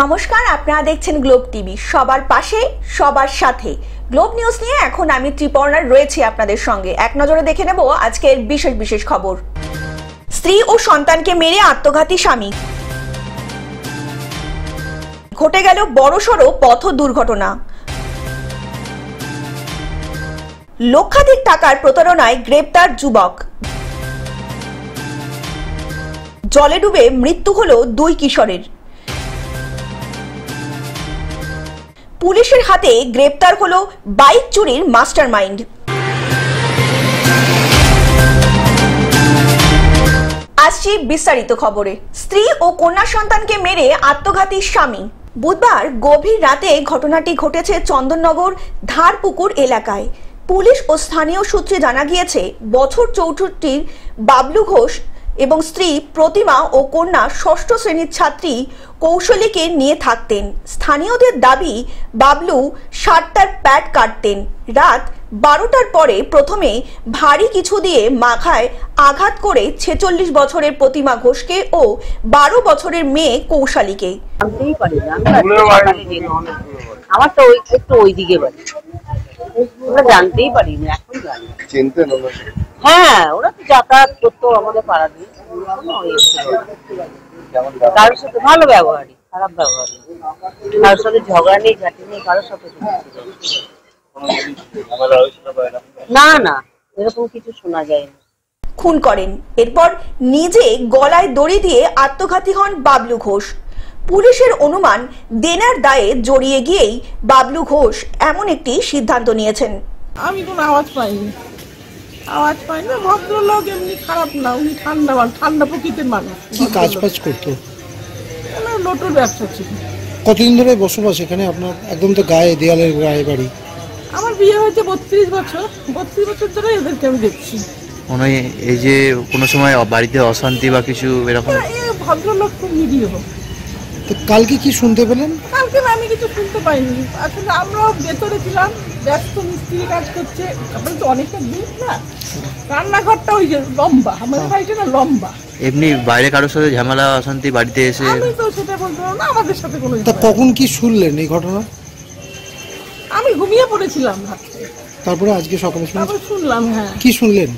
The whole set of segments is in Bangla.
নমস্কার, আপনারা দেখছেন গ্লোব টিভি। সবার পাশে সবার সাথে গ্লোব নিউজ নিয়ে এখন আমি ত্রিপর্ণা রয়েছি আপনাদের সঙ্গে। এক নজরে দেখে নেব আজকের বিশেষ বিশেষ খবর। স্ত্রী ও সন্তানকে মেরে আত্মঘাতী স্বামী, ঘটে গেল বড়সড় পথ দুর্ঘটনা। লক্ষাধিক টাকার প্রতারণায় গ্রেপ্তার যুবক। জলে ডুবে মৃত্যু হলো দুই কিশোরের। পুলিশের হাতে গ্রেপ্তার হলো বাইক চুরির মাস্টারমাইন্ড। আসছি বিস্তারিত খবরে। স্ত্রী ও কন্যা সন্তানকে মেরে আত্মঘাতী স্বামী। বুধবার গভীর রাতে ঘটনাটি ঘটেছে চন্দননগর ধারপুকুর এলাকায়। পুলিশ ও স্থানীয় সূত্রে জানা গিয়েছে, বছর 64 বাবলু ঘোষ এবং স্ত্রী প্রতিমা ও কন্যা ষষ্ঠ শ্রেণীর ছাত্রী কৌশলীকে নিয়ে থাকতেন। স্থানীয়দের দাবি, বাবলু 60টার প্যাড কাটতেন। রাত 12টার পরে প্রথমে ভারী কিছু দিয়ে মাথায় আঘাত করে 46 বছরের প্রতিমা ঘোষকে ও 12 বছরের মেয়ে কৌশলীকে। আমার তো একটু ওইদিকে বাড়ি, ওরা জানতেই পারিনি, এখন জানি। হ্যাঁ, ওরা তো যাতায়াত করতো আমাদের পাড়া দিয়ে। কারোর সাথে ভালো ব্যবহারই, খারাপ ব্যবহার, কারোর সাথে ঝগড়া নেই, ঝাঁটি নেই, কারোর সাথে না না এরকম কিছু শোনা যায়নি। খুন করেন, এরপর নিজে গলায় দড়ি দিয়ে আত্মঘাতী হন বাবলু ঘোষ। পুলিশের অনুমান, দেনার দায়ে জড়িয়ে গিয়েই বাবলু ঘোষ এমন একটি সিদ্ধান্ত নিয়েছেন। আমি কোনো আওয়াজ পাইনি, ভদ্রলোক এমনি খারাপ না, উনি ঠান্ডা প্রকৃতির মানুষ। কি কাজ বাজ করতো? লোটোর ব্যবসা ছিল। কতদিন ধরে বসবাস এখানে আপনার? একদম তো গায়ে দেয়ালের গায়ে বাড়ি। আমার বিয়ে হয়েছে 32 বছর, 32 বছর ধরে এদেরকে আমি দেখছি। মনে হয় এই যে কোনো সময় বাড়িতে অশান্তি বা কিছু এরকম? ভদ্রলোক খুব নিরীহ। তো কালকে কি শুনতে পেলেন? কালকে আমি কিছু শুনতে পাইনি, আসলে আমরাও ভেতরে ছিলাম, ব্যস্ত, মিস্ত্রি কাজ করছে, তারপরে তো অনেকটা দূর না, রান্নাঘরটা ওই যে লম্বা, আমাদের বাড়িটা না লম্বা। এমনি বাইরে কারোর সাথে ঝামেলা অশান্তি বাড়িতে এসে? আমি তো সেটা বলতে পারবো না, আমাদের সাথে কোনো। তা কখন কি শুনলেন এই ঘটনা? আমি ঘুমিয়ে পড়েছিলাম রাত্রে, তারপরে আজকে সকালে শুনলাম। হ্যাঁ, কি শুনলেন?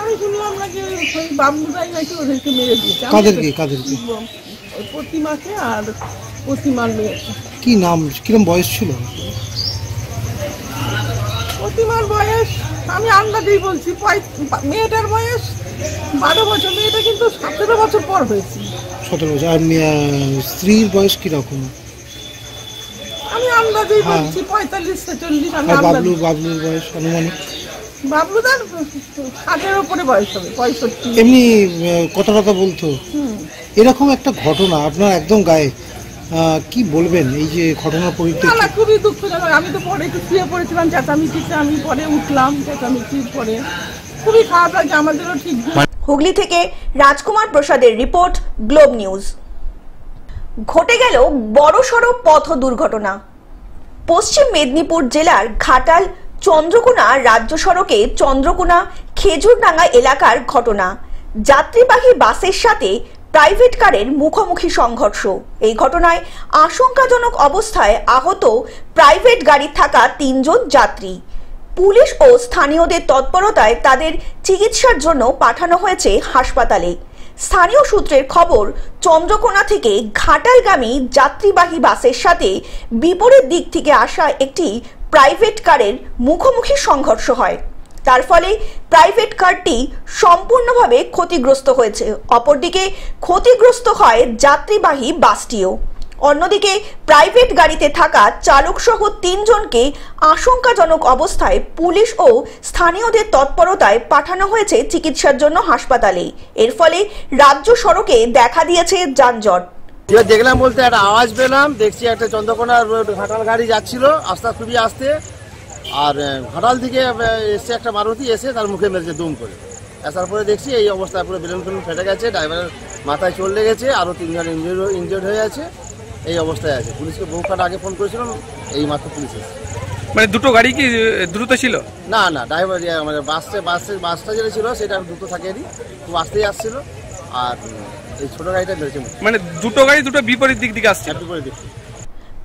আমি শুনলাম নাকি ওই বাবলুরাই নাকি ওদেরকে মেরে দিয়েছে। কাদেরকে? প্রতিমাকে আর প্রতিমার মেয়েকে। কি নাম, কিরম বয়স ছিল? প্রতিমার বয়স আমি আন্দাজেই বলছি, মেয়েটার বয়স 12 বছর, মেয়েটা কিন্তু 17 বছর পর হয়েছে। 17 বছর। আর স্ত্রীর বয়স কিরকম? আমি আন্দাজেই বলছি 45-46। বাবলুর বয়স আনুমানিক? বাবলুদার 60-এর উপরে বয়স হবে, 65। এমনি কথা বলতো। এরকম একটা ঘটনা আপনার একদম গায়ে, কি বলবেন এই যে ঘটনার পরিপ্রেক্ষিতে? খুবই দুঃখজনক। আমি তো পরে একটু শুয়ে পড়েছিলাম চেঁচামেচিতে, আমি পরে উঠলাম চেঁচামেচির পরে, খুবই খারাপ লাগে আমাদেরও। ঠিক। হুগলি থেকে রাজকুমার প্রসাদের রিপোর্ট, গ্লোব নিউজ। ঘটে গেল বড়সড় পথ দুর্ঘটনা। পশ্চিম মেদিনীপুর জেলার ঘাটাল চন্দ্রকোনা রাজ্য সড়কে চন্দ্রকোনা খেজুরডাঙ্গা এলাকার ঘটনা। যাত্রীবাহী বাসের সাথে প্রাইভেট কারের মুখোমুখি সংঘর্ষ। এই ঘটনায় আশঙ্কাজনক অবস্থায় আহত প্রাইভেট গাড়ি থাকা 3 জন যাত্রী। পুলিশ ও স্থানীয়দের তৎপরতায় তাদের চিকিৎসার জন্য পাঠানো হয়েছে হাসপাতালে। স্থানীয় সূত্রের খবর, চন্দ্রকোনা থেকে ঘাটালগামী যাত্রীবাহী বাসের সাথে বিপরীত দিক থেকে আসা একটি প্রাইভেট কারের মুখোমুখি সংঘর্ষ হয়। তার ফলে প্রাইভেট কারটি সম্পূর্ণভাবে ক্ষতিগ্রস্ত হয়েছে। অপরদিকে ক্ষতিগ্রস্ত হয় যাত্রীবাহী বাসটিও। অন্যদিকে প্রাইভেট গাড়িতে থাকা চালক সহ 3 জনকে আশঙ্কাজনক অবস্থায় পুলিশ ও স্থানীয়দের তৎপরতায় পাঠানো হয়েছে চিকিৎসার জন্য হাসপাতালে। এর ফলে রাজ্য সড়কে দেখা দিয়েছে যানজট। দেখলাম বলতে একটা আওয়াজ পেলাম, দেখছি একটা চন্দ্রকোনা রোড ঘাটাল গাড়ি যাচ্ছিল আস্তে খুবই আসতে, আর ঘাটাল থেকে এসে একটা মারুতি এসে তার মুখে মেরেছে দুম করে। আসার পরে দেখছি এই অবস্থায় পুরো বেলুন ফেটে গেছে, ড্রাইভারের মাথায় চোট লেগেছে, আরও 3 জন ইনজিওর্ড হয়ে আছে, এই অবস্থায় আছে। পুলিশকে বহুখান আগে ফোন করেছিলাম, এই মাত্র পুলিশ এসেছে। মানে দুটো গাড়ি কি দ্রুত ছিল? না না, ড্রাইভার মানে বাসটা যেটা ছিল সেটা দ্রুত থাকেনি, খুব আসতেই আসছিল। আর এই ছোট গাড়িটা মেরেছে মুখে। মানে দুটো গাড়ি দুটো বিপরীত দিক থেকে আসছে। বিপরীত দিক থেকে।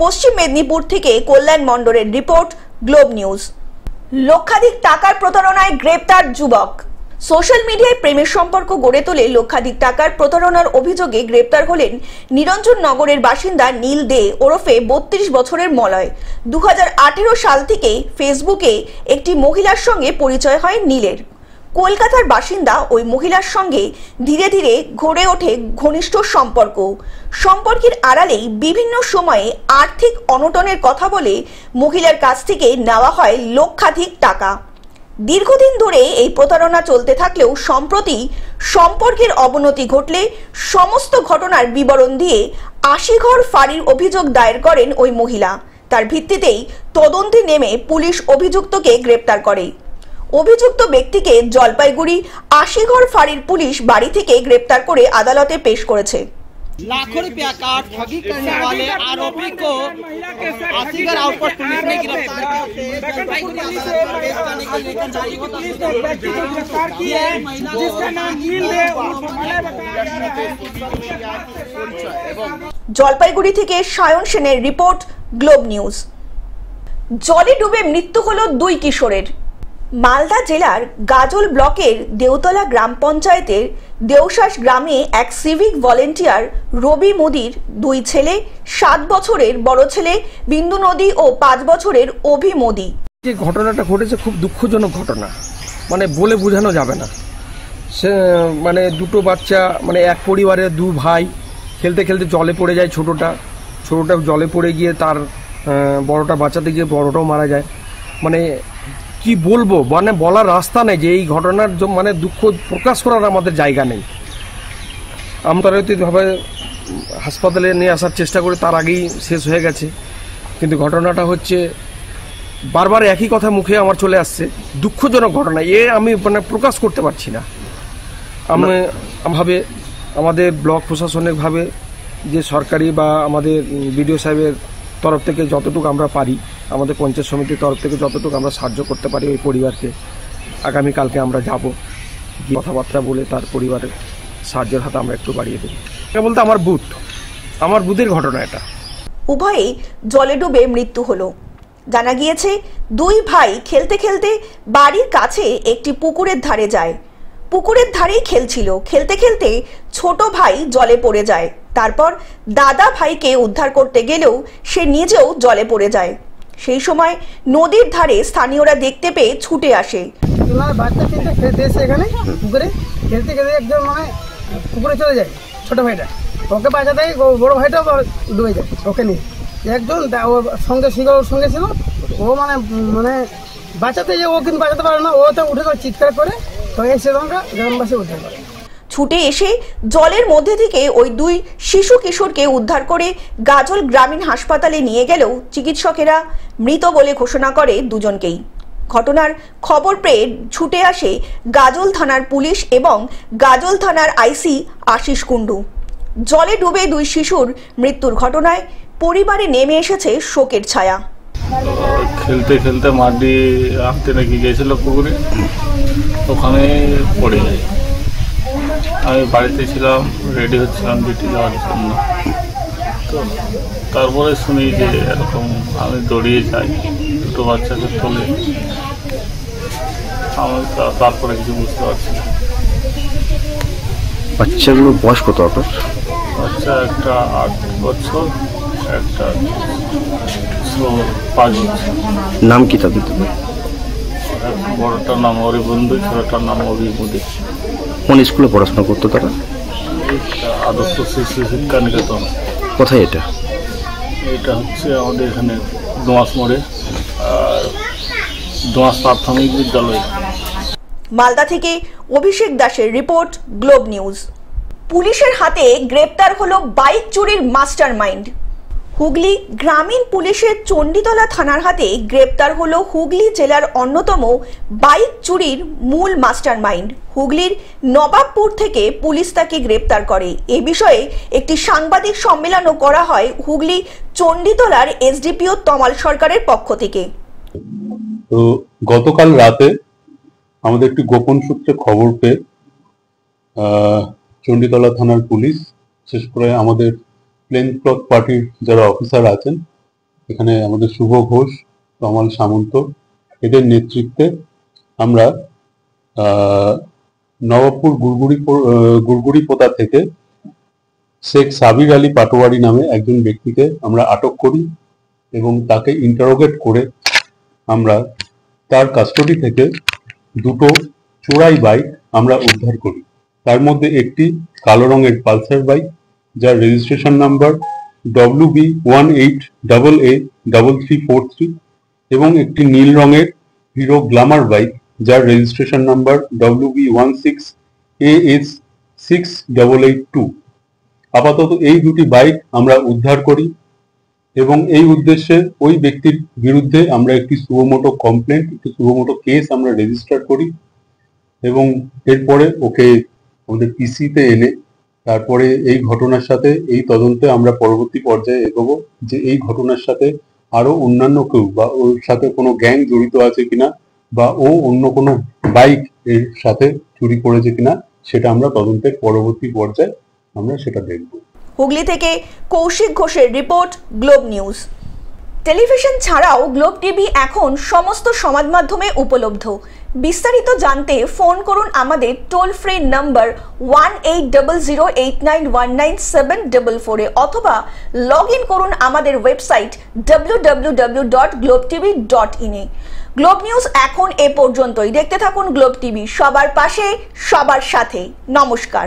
পশ্চিম মেদিনীপুর থেকে কল্যাণ মণ্ডলের রিপোর্ট, গ্লোব নিউজ। লক্ষাধিক টাকার প্রতারণায় গ্রেপ্তার যুবক। সোশ্যাল মিডিয়ায় প্রেমের সম্পর্ক গড়ে তোলে লক্ষাধিক টাকার প্রতারণার অভিযোগে গ্রেপ্তার হলেন নিরঞ্জন নগরের বাসিন্দা নীল দে ওরফে 32 বছরের মলয়। 2018 সাল থেকে ফেসবুকে একটি মহিলার সঙ্গে পরিচয় হয় নীলের। কলকাতার বাসিন্দা ওই মহিলার সঙ্গে ধীরে ধীরে গড়ে ওঠে ঘনিষ্ঠ সম্পর্ক। সম্পর্কের আড়ালেই বিভিন্ন সময়ে আর্থিক অনটনের কথা বলে মহিলার কাছ থেকে নেওয়া হয় লক্ষাধিক টাকা। দীর্ঘদিন ধরে এই প্রতারণা চলতে থাকলেও সম্প্রতি সম্পর্কের অবনতি ঘটলে সমস্ত ঘটনার বিবরণ দিয়ে 80 ঘর ফাঁড়ির অভিযোগ দায়ের করেন ওই মহিলা। তার ভিত্তিতেই তদন্তে নেমে পুলিশ অভিযুক্তকে গ্রেপ্তার করে। অভিযুক্ত ব্যক্তিকে জলপাইগুড়ি 80 ঘর ফাঁড়ির পুলিশ বাড়ি থেকে গ্রেপ্তার করে আদালতে পেশ করেছে। लाखों रुपया का ठगी करने वाले आरोपी को 80 घर आउटपोस्ट पुलिस ने गिरफ्तार किया है, जिसका नाम नील है। জলপাইগুড়ি থেকে সায়ন সেনের রিপোর্ট, গ্লোব নিউজ। জলে ডুবে মৃত্যু হলো 2 কিশোরের। মালদা জেলার গাজল ব্লকের দেওতলা গ্রাম পঞ্চায়েতের দেওশাস গ্রামে এক সিভিক ভলেন্টিয়ার রবি মোদির 2 ছেলে, 7 বছরের বড় ছেলে বিন্দু নদী ও 5 বছরের অভি মোদী। যে ঘটনাটা ঘটেছে খুব দুঃখজনক ঘটনা, মানে বলে বোঝানো যাবে না। সে মানে দুটো বাচ্চা, মানে এক পরিবারের 2 ভাই খেলতে খেলতে জলে পড়ে যায়। ছোটটা জলে পড়ে গিয়ে তার বড়টা বাঁচাতে গিয়ে বড়টাও মারা যায়। মানে কি বলবো, মানে বলার রাস্তা নেই যে এই ঘটনার মানে দুঃখ প্রকাশ করার আমাদের জায়গা নেই। আমরা ভাবে হাসপাতালে নিয়ে আসার চেষ্টা করে তার আগেই শেষ হয়ে গেছে। কিন্তু ঘটনাটা হচ্ছে বারবার একই কথা মুখে আমার চলে আসছে, দুঃখজনক ঘটনা। আমি মানে প্রকাশ করতে পারছি না। আমি ভাবে আমাদের ব্লক প্রশাসনিক ভাবে যে সরকারি বা আমাদের বিডিও সাহেবের তরফ থেকে যতটুকু আমরা পারি, আমাদের পঞ্চায়েত সমিতির তরফ থেকে যতটুকু আমরা সাহায্য করতে পারি ওই পরিবারকে, আগামীকালকে আমরা যাব, কথাবার্তা বলে তার পরিবারের সাহায্যের হাত আমরা একটু বাড়িয়ে দেব। এটা বলতে আমার বুথের ঘটনা এটা। উভয়েই জলে ডুবে মৃত্যু হলো। জানা গিয়েছে 2 ভাই খেলতে খেলতে বাড়ির কাছে একটি পুকুরের ধারে যায়। পুকুরের ধারেই খেলছিল। খেলতে খেলতে ছোট ভাই জলে পড়ে যায়। তারপর দাদা ভাইকে উদ্ধার করতে গেলেও সে নিজেও জলে পড়ে যায়। সেই সময় নদীর ধারে স্থানীয়রা দেখতে পেয়ে ছুটে আসে। বাচ্চা তিনটে খেলতে এসে এখানে পুকুরে খেলতে খেলতে একদম মানে পুকুরে চলে যায় ছোট ভাইটা। ওকে বাঁচাতে বড় ভাইটা ডুবে যায় ওকে নিয়ে। একজন ওর সঙ্গে ছিল, ও মানে বাঁচাতে যে ও কিন্তু বাঁচাতে পারে না, ও তো উঠে চিৎকার করে, তো এসে গ্রামবাসী উঠে পারে। ছুটে এসে জলের মধ্যে থেকে ওই 2 শিশু কিশোরকে উদ্ধার করে গাজল গ্রামীণ হাসপাতালে নিয়ে গেলেও চিকিৎসকেরা মৃত বলে ঘোষণা করে দুজনকেই। ঘটনার খবর পেয়ে ছুটে আসে গাজল থানার পুলিশ এবং গাজল থানার আইসি আশিস কুণ্ডু। জলে ডুবে 2 শিশুর মৃত্যুর ঘটনায় পরিবারে নেমে এসেছে শোকের ছায়া। খেলতে খেলতে মাটি রাখতে নাকি গিয়েছিল পুকুরে, ওখানে পড়ে যায়। আমি বাড়িতে ছিলাম, রেডি হচ্ছিলাম ডিউটি যাওয়ার জন্য। তো তারপরে শুনি যে এরকম, আমি দৌড়িয়ে যাই, দুটো বাচ্চাকে তোলে। আমি তারপরে কিছু বুঝতে পারছি না। বাচ্চাগুলোর বয়স কত আপনার? বাচ্চা একটা 8 বছর, একটা 5 বছর। নাম কি তাদের? বড়টার নাম অরিবন্ধু, ছোটটার নাম অভিমুদি। কোন স্কুলে পড়াশোনা করতো তারা? আদর্শ শিশু শিক্ষা নিকেতন। কোথায় এটা? এটা হচ্ছে আমাদের এখানে দোঁয়াশ মোড়ে, আর দোঁয়াশ প্রাথমিক বিদ্যালয়। মালদা থেকে অভিষেক দাসের রিপোর্ট, গ্লোব নিউজ। পুলিশের হাতে গ্রেপ্তার হলো বাইক চুরির মাস্টারমাইন্ড। হুগলি গ্রামীণ পুলিশের চণ্ডীতলা থানার হাতে গ্রেপ্তার হলো হুগলি জেলার অন্যতম বাইক চুরির মূল মাস্টারমাইন্ড। হুগলির নবাবপুর থেকে পুলিশ তাকে গ্রেপ্তার করে। এ বিষয়ে একটি সাংবাদিক সম্মেলনও করা হয় হুগলি চণ্ডীতলার এসডিপিও তমাল সরকারের পক্ষ থেকে। তো গতকাল রাতে আমাদের একটি গোপন সূত্রে খবর পেয়ে চণ্ডীতলা থানার পুলিশ, বিশেষ করে আমাদের প্লেন ক্লথ পার্টির যারা অফিসার আছেন, এখানে আমাদের শুভ ঘোষ, কমল সামন্ত, এদের নেতৃত্বে আমরা নবাবপুর গুড়গুড়ি পোতা থেকে শেখ সাবির আলী পাটোয়ারি নামে একজন ব্যক্তিকে আমরা আটক করি এবং তাকে ইন্টারোগেট করে আমরা তার কাস্টডি থেকে দুটো চোরাই বাইক আমরা উদ্ধার করি। তার মধ্যে একটি কালো রঙের পালসার বাইক যার রেজিস্ট্রেশন নাম্বার WB18AA3343 এবং একটি নীল রঙের হিরো গ্ল্যামার বাইক যার রেজিস্ট্রেশন নাম্বার WB16AS6882। আপাতত এই দুটি বাইক আমরা উদ্ধার করি এবং এই উদ্দেশ্যে ওই ব্যক্তির বিরুদ্ধে আমরা একটি সুমোটো কমপ্লেন্ট, একটি সুমোটো কেস আমরা রেজিস্টার করি এবং এরপরে ওকে আমাদের পিসিতে এনে তারপরে এই ঘটনার সাথে এই তদন্তে আমরা পরবর্তী পর্যায়ে এগোবো যে এই ঘটনার সাথে আরো অন্যান্য কেউ বা ওর সাথে কোনো গ্যাং জড়িত আছে কিনা বা ও অন্য কোনো বাইক এর সাথে চুরি করেছে কিনা সেটা আমরা তদন্তের পরবর্তী পর্যায়ে আমরা সেটা দেখব। হুগলি থেকে কৌশিক ঘোষের রিপোর্ট, গ্লোব নিউজ। টেলিভিশন ছাড়াও গ্লোব টিভি এখন সমস্ত সমাজ মাধ্যমে উপলব্ধ। বিস্তারিত জানতে ফোন করুন আমাদের টোল ফ্রি নাম্বার 1800891974 অথবা লগ ইন করুন আমাদের ওয়েবসাইট www.globetv.in এ। গ্লোব নিউজ এখন এ পর্যন্তই। দেখতে থাকুন গ্লোব টিভি, সবার পাশে সবার সাথে। নমস্কার।